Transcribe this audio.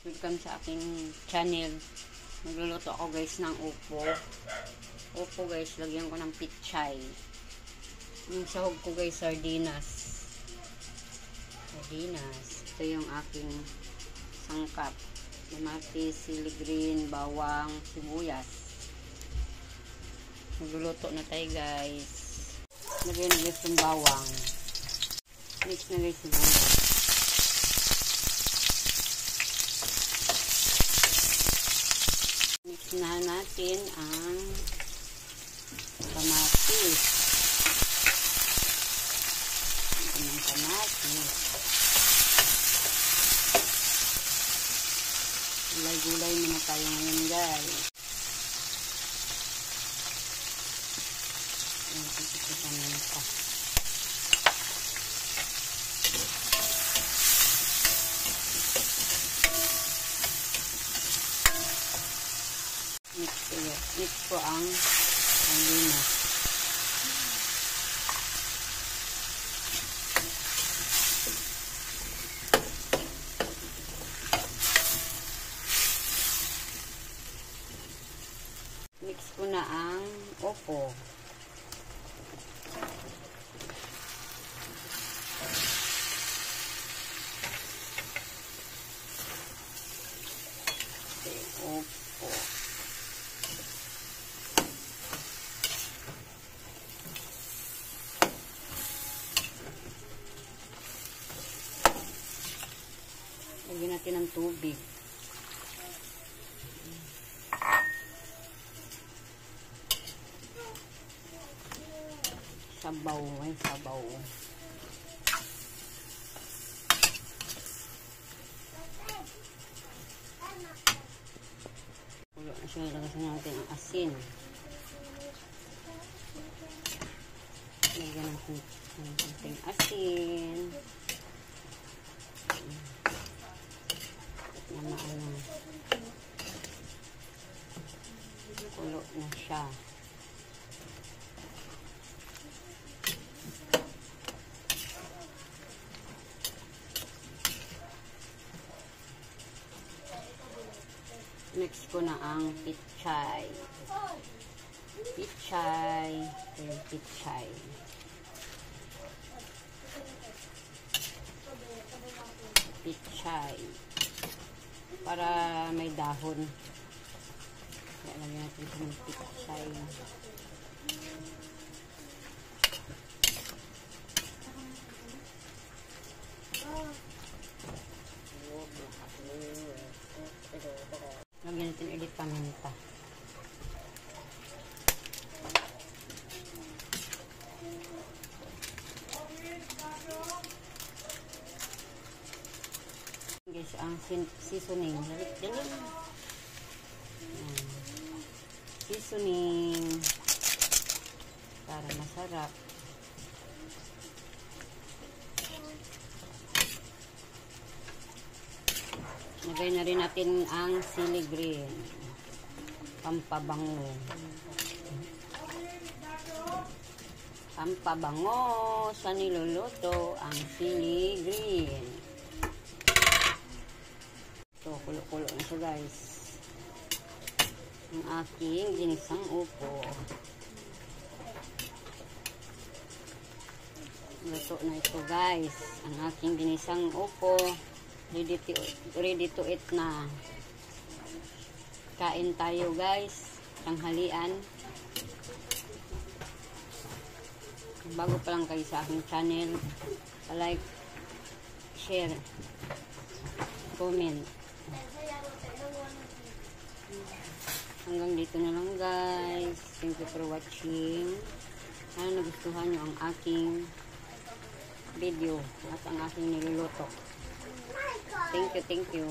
Welcome sa aking channel. Magluluto ako guys ng upo. Upo guys, lagyan ko ng pichay. Yung sahog ko guys, sardinas. Ito yung aking sangkap. Kamatis, sili green, bawang, sibuyas. Magluluto na tayo guys. Lagyan na guys yung bawang. Mix na guys sibuyas. Mix na natin ang kamatis. Ang kamatis. Gulay-gulay muna tayo ngayon guys. Ayan, pagkikutan na ito. Mix ko ang sardinas. Mix ko na ang upo. Upo. Lagyan natin ng tubig. Sabaw, ay sabaw. Pulo na siya, lagasan natin ang asin. Lagyan natin ng konting asin. Kulo na siya. Mix ko na ang pichay. Pichay. Pichay. Pichay. Para may dahon. Kaya lagyan natin ito ng pichay. Lagyan natin ulit paminta. Guys, ang seasoning. Ganyan. Seasoning. Para masarap. Lagay na rin natin ang sili green. Pampabango. Pampabango sa niluluto ang sili green. So, kulo-kulo na siya guys. Ang aking ginisang upo. Luto na ito guys. Ang aking ginisang upo. Ready to eat na. Kain tayo guys. Tanghalian. Bago pa lang kayo sa aking channel, like, share, comment. Hanggang dito na lang guys. Thank you for watching. Sana nagustuhan nyo ang aking video at ang aking niluluto. Thank you.